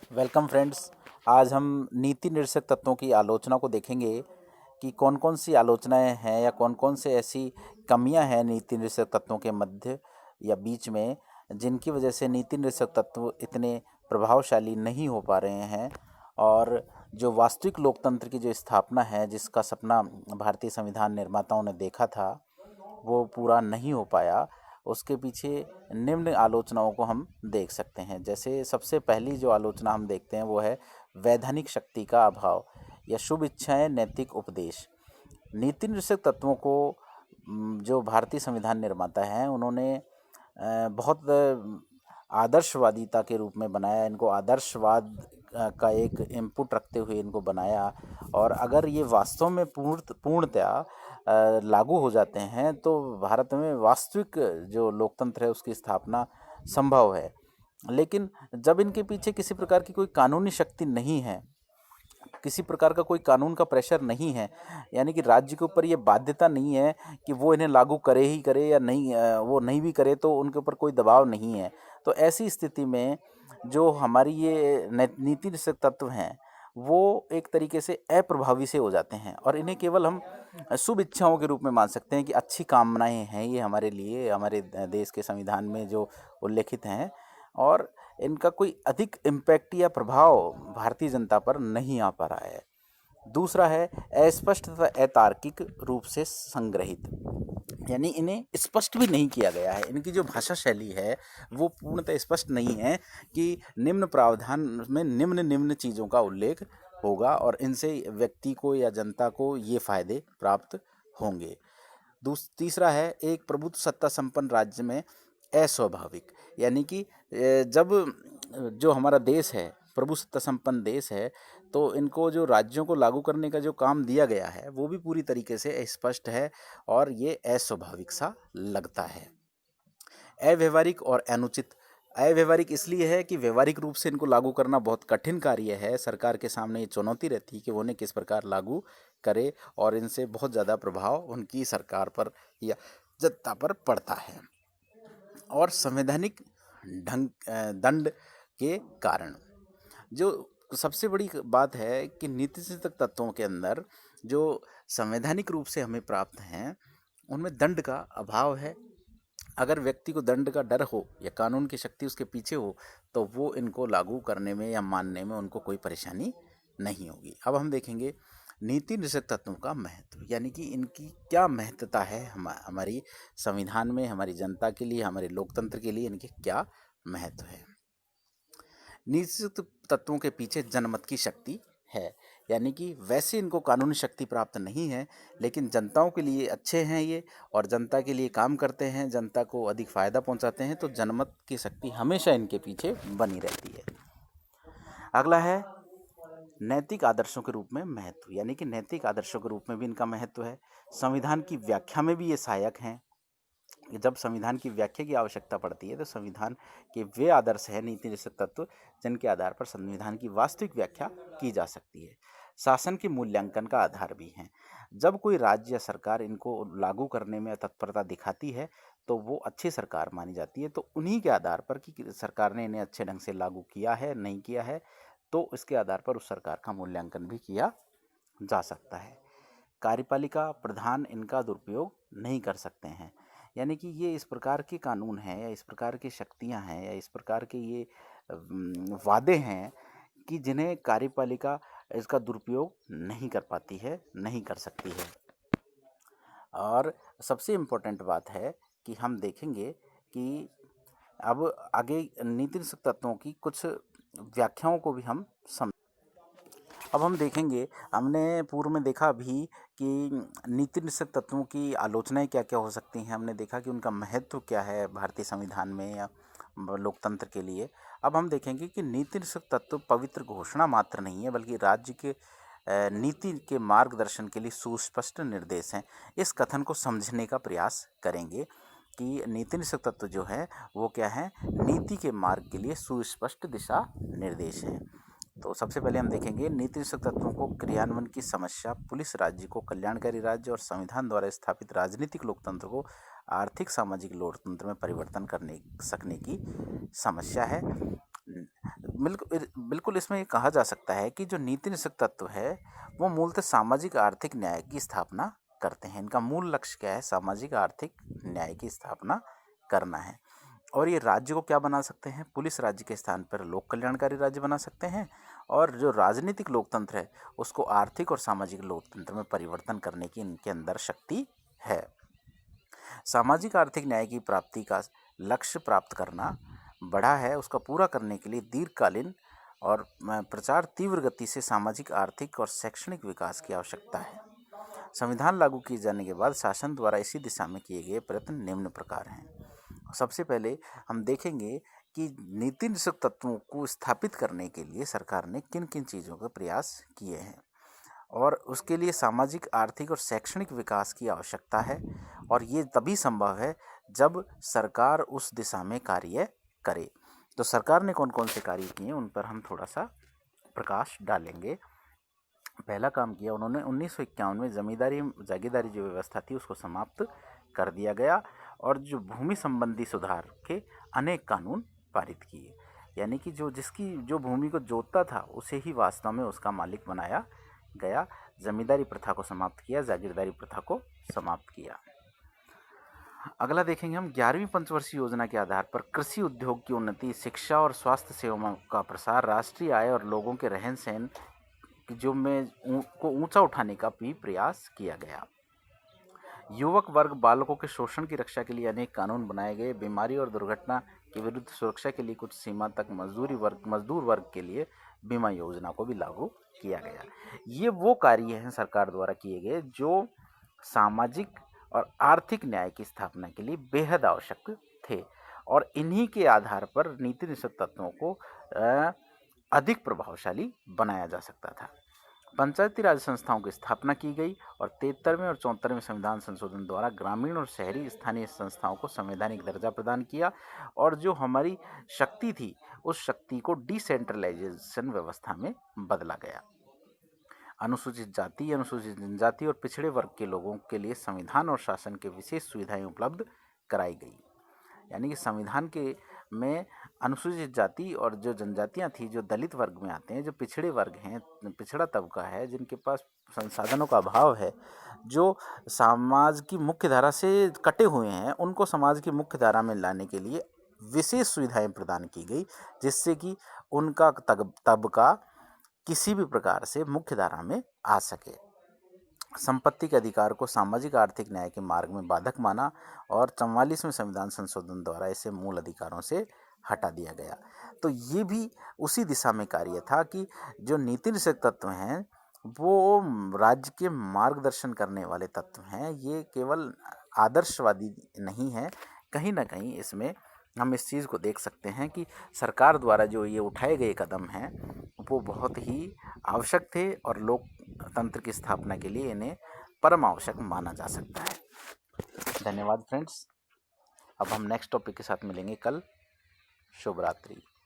Welcome friends. आज हम नीति निर्देशक तत्वों की आलोचना को देखेंगे कि कौन कौन सी आलोचनाएं हैं या कौन कौन से ऐसी कमियां हैं नीति निर्देशक तत्वों के मध्य या बीच में, जिनकी वजह से नीति निर्देशक तत्व इतने प्रभावशाली नहीं हो पा रहे हैं और जो वास्तविक लोकतंत्र की जो स्थापना है, जिसका सपना भारतीय संविधान निर्माताओं ने देखा था, वो पूरा नहीं हो पाया। उसके पीछे निम्न आलोचनाओं को हम देख सकते हैं। जैसे सबसे पहली जो आलोचना हम देखते हैं वो है वैधानिक शक्ति का अभाव या शुभ इच्छाएं नैतिक उपदेश। नीति निर्देशक तत्वों को जो भारतीय संविधान निर्माता हैं उन्होंने बहुत आदर्शवादिता के रूप में बनाया। इनको आदर्शवाद का एक इनपुट रखते हुए इनको बनाया, और अगर ये वास्तव में पूर्णतया लागू हो जाते हैं तो भारत में वास्तविक जो लोकतंत्र है उसकी स्थापना संभव है। लेकिन जब इनके पीछे किसी प्रकार की कोई कानूनी शक्ति नहीं है, किसी प्रकार का कोई कानून का प्रेशर नहीं है, यानी कि राज्य के ऊपर ये बाध्यता नहीं है कि वो इन्हें लागू करे ही करे या नहीं, वो नहीं भी करे तो उनके ऊपर कोई दबाव नहीं है, तो ऐसी स्थिति में जो हमारी ये नीति निर्देशक तत्व हैं वो एक तरीके से अप्रभावी से हो जाते हैं, और इन्हें केवल हम शुभ इच्छाओं के रूप में मान सकते हैं कि अच्छी कामनाएं हैं ये हमारे लिए, हमारे देश के संविधान में जो उल्लेखित हैं, और इनका कोई अधिक इम्पैक्ट या प्रभाव भारतीय जनता पर नहीं आ पा रहा है। दूसरा है अस्पष्ट तथा अतार्किक रूप से संग्रहित, यानी इन्हें स्पष्ट भी नहीं किया गया है। इनकी जो भाषा शैली है वो पूर्णतः स्पष्ट नहीं है कि निम्न प्रावधान में निम्न निम्न चीज़ों का उल्लेख होगा और इनसे व्यक्ति को या जनता को ये फायदे प्राप्त होंगे। तीसरा है एक प्रभुत्व सत्ता संपन्न राज्य में अस्वाभाविक, यानी कि जब जो हमारा देश है प्रभु सत्ता संपन्न देश है, तो इनको जो राज्यों को लागू करने का जो काम दिया गया है वो भी पूरी तरीके से स्पष्ट है और ये अस्वाभाविक सा लगता है। अव्यवहारिक और अनुचित। अव्यवहारिक इसलिए है कि व्यवहारिक रूप से इनको लागू करना बहुत कठिन कार्य है। सरकार के सामने ये चुनौती रहती है कि वो उन्हें किस प्रकार लागू करे, और इनसे बहुत ज़्यादा प्रभाव उनकी सरकार पर या जनता पर पड़ता है। और संवैधानिक दंड के कारण, जो सबसे बड़ी बात है कि नीति निर्देशक तत्वों के अंदर जो संवैधानिक रूप से हमें प्राप्त हैं उनमें दंड का अभाव है। अगर व्यक्ति को दंड का डर हो या कानून की शक्ति उसके पीछे हो तो वो इनको लागू करने में या मानने में उनको कोई परेशानी नहीं होगी। अब हम देखेंगे नीति निर्देशक तत्वों का महत्व, यानी कि इनकी क्या महत्वता है हमारी संविधान में, हमारी जनता के लिए, हमारे लोकतंत्र के लिए इनके क्या महत्व है। नीति तत्वों के पीछे जनमत की शक्ति है, यानी कि वैसे इनको कानूनी शक्ति प्राप्त नहीं है लेकिन जनताओं के लिए अच्छे हैं ये, और जनता के लिए काम करते हैं, जनता को अधिक फ़ायदा पहुंचाते हैं, तो जनमत की शक्ति हमेशा इनके पीछे बनी रहती है। अगला है नैतिक आदर्शों के रूप में महत्व, यानी कि नैतिक आदर्शों के रूप में भी इनका महत्व है। संविधान की व्याख्या में भी ये सहायक हैं। जब संविधान की व्याख्या की आवश्यकता पड़ती है तो संविधान के वे आदर्श है नीति निर्देशक तत्व जिनके आधार पर संविधान की वास्तविक व्याख्या की जा सकती है। शासन के मूल्यांकन का आधार भी हैं। जब कोई राज्य या सरकार इनको लागू करने में तत्परता दिखाती है तो वो अच्छी सरकार मानी जाती है। तो उन्हीं के आधार पर कि सरकार ने इन्हें अच्छे ढंग से लागू किया है नहीं किया है, तो इसके आधार पर उस सरकार का मूल्यांकन भी किया जा सकता है। कार्यपालिका प्रधान इनका दुरुपयोग नहीं कर सकते हैं, यानी कि ये इस प्रकार के कानून हैं या इस प्रकार की शक्तियां हैं या इस प्रकार के ये वादे हैं कि जिन्हें कार्यपालिका इसका दुरुपयोग नहीं कर पाती है, नहीं कर सकती है। और सबसे इम्पोर्टेंट बात है कि हम देखेंगे कि अब आगे नीति निर्देशक तत्वों की कुछ व्याख्याओं को भी हम अब हम देखेंगे, हमने पूर्व में देखा अभी कि नीति निर्देशक तत्वों की आलोचनाएं क्या क्या हो सकती हैं। हमने देखा कि उनका महत्व क्या है भारतीय संविधान में या लोकतंत्र के लिए। अब हम देखेंगे कि नीति निर्देशक तत्व पवित्र घोषणा मात्र नहीं है बल्कि राज्य के नीति के मार्गदर्शन के लिए सुस्पष्ट निर्देश हैं। इस कथन को समझने का प्रयास करेंगे कि नीति निर्देशक तत्व जो है वो क्या है, नीति के मार्ग के लिए सुस्पष्ट दिशा निर्देश हैं। तो सबसे पहले हम देखेंगे नीति निर्देशक तत्वों को क्रियान्वयन की समस्या, पुलिस राज्य को कल्याणकारी राज्य और संविधान द्वारा स्थापित राजनीतिक लोकतंत्र को आर्थिक सामाजिक लोकतंत्र में परिवर्तन करने सकने की समस्या है। बिल्कुल इसमें ये कहा जा सकता है कि जो नीति निषेधक तत्व है वो मूलतः सामाजिक आर्थिक न्याय की स्थापना करते हैं। इनका मूल लक्ष्य क्या है? सामाजिक आर्थिक न्याय की स्थापना करना है। और ये राज्य को क्या बना सकते हैं? पुलिस राज्य के स्थान पर लोक कल्याणकारी राज्य बना सकते हैं। और जो राजनीतिक लोकतंत्र है उसको आर्थिक और सामाजिक लोकतंत्र में परिवर्तन करने की इनके अंदर शक्ति है। सामाजिक आर्थिक न्याय की प्राप्ति का लक्ष्य प्राप्त करना बड़ा है, उसका पूरा करने के लिए दीर्घकालीन और प्रचार तीव्र गति से सामाजिक आर्थिक और शैक्षणिक विकास की आवश्यकता है। संविधान लागू किए जाने के बाद शासन द्वारा इसी दिशा में किए गए प्रयत्न निम्न प्रकार हैं। सबसे पहले हम देखेंगे कि नीति निषेधक तत्वों को स्थापित करने के लिए सरकार ने किन किन चीज़ों के प्रयास किए हैं और उसके लिए सामाजिक आर्थिक और शैक्षणिक विकास की आवश्यकता है। और ये तभी संभव है जब सरकार उस दिशा में कार्य करे। तो सरकार ने कौन कौन से कार्य किए उन पर हम थोड़ा सा प्रकाश डालेंगे। पहला काम किया उन्होंने 1951 में जमींदारी जागीरदारी जो व्यवस्था थी उसको समाप्त कर दिया गया और जो भूमि संबंधी सुधार के अनेक कानून पारित किए। यानी कि जो भूमि को जोतता था उसे ही वास्तव में उसका मालिक बनाया गया। जमींदारी प्रथा को समाप्त किया, जागीरदारी प्रथा को समाप्त किया। अगला देखेंगे हम 11वीं पंचवर्षीय योजना के आधार पर कृषि उद्योग की उन्नति, शिक्षा और स्वास्थ्य सेवाओं का प्रसार, राष्ट्रीय आय और लोगों के रहन सहन को ऊंचा उठाने का भी प्रयास किया गया। युवक वर्ग बालकों के शोषण की रक्षा के लिए अनेक कानून बनाए गए। बीमारी और दुर्घटना के विरुद्ध सुरक्षा के लिए कुछ सीमा तक मजदूर वर्ग के लिए बीमा योजना को भी लागू किया गया। ये वो कार्य हैं सरकार द्वारा किए गए जो सामाजिक और आर्थिक न्याय की स्थापना के लिए बेहद आवश्यक थे और इन्हीं के आधार पर नीति निषेधक तत्वों को अधिक प्रभावशाली बनाया जा सकता था। पंचायती राज संस्थाओं की स्थापना की गई और 73वें और 74वें संविधान संशोधन द्वारा ग्रामीण और शहरी स्थानीय संस्थाओं को संवैधानिक दर्जा प्रदान किया और जो हमारी शक्ति थी उस शक्ति को डिसेंट्रलाइजेशन व्यवस्था में बदला गया। अनुसूचित जाति, अनुसूचित जनजाति और पिछड़े वर्ग के लोगों के लिए संविधान और शासन के विशेष सुविधाएं उपलब्ध कराई गई। यानी कि संविधान के में अनुसूचित जाति और जो जनजातियां थी, जो दलित वर्ग में आते हैं, जो पिछड़े वर्ग हैं, पिछड़ा तबका है, जिनके पास संसाधनों का अभाव है, जो समाज की मुख्य धारा से कटे हुए हैं, उनको समाज की मुख्य धारा में लाने के लिए विशेष सुविधाएं प्रदान की गई जिससे कि उनका तबका किसी भी प्रकार से मुख्य धारा में आ सके। संपत्ति के अधिकार को सामाजिक आर्थिक न्याय के मार्ग में बाधक माना और 44वें संविधान संशोधन द्वारा इसे मूल अधिकारों से हटा दिया गया। तो ये भी उसी दिशा में कार्य था कि जो नीति निषेधक तत्व हैं वो राज्य के मार्गदर्शन करने वाले तत्व हैं, ये केवल आदर्शवादी नहीं है। कहीं ना कहीं इसमें हम इस चीज़ को देख सकते हैं कि सरकार द्वारा जो ये उठाए गए कदम हैं वो बहुत ही आवश्यक थे और लोकतंत्र की स्थापना के लिए इन्हें परम आवश्यक माना जा सकता है। धन्यवाद फ्रेंड्स। अब हम नेक्स्ट टॉपिक के साथ मिलेंगे कल। शुभ रात्रि।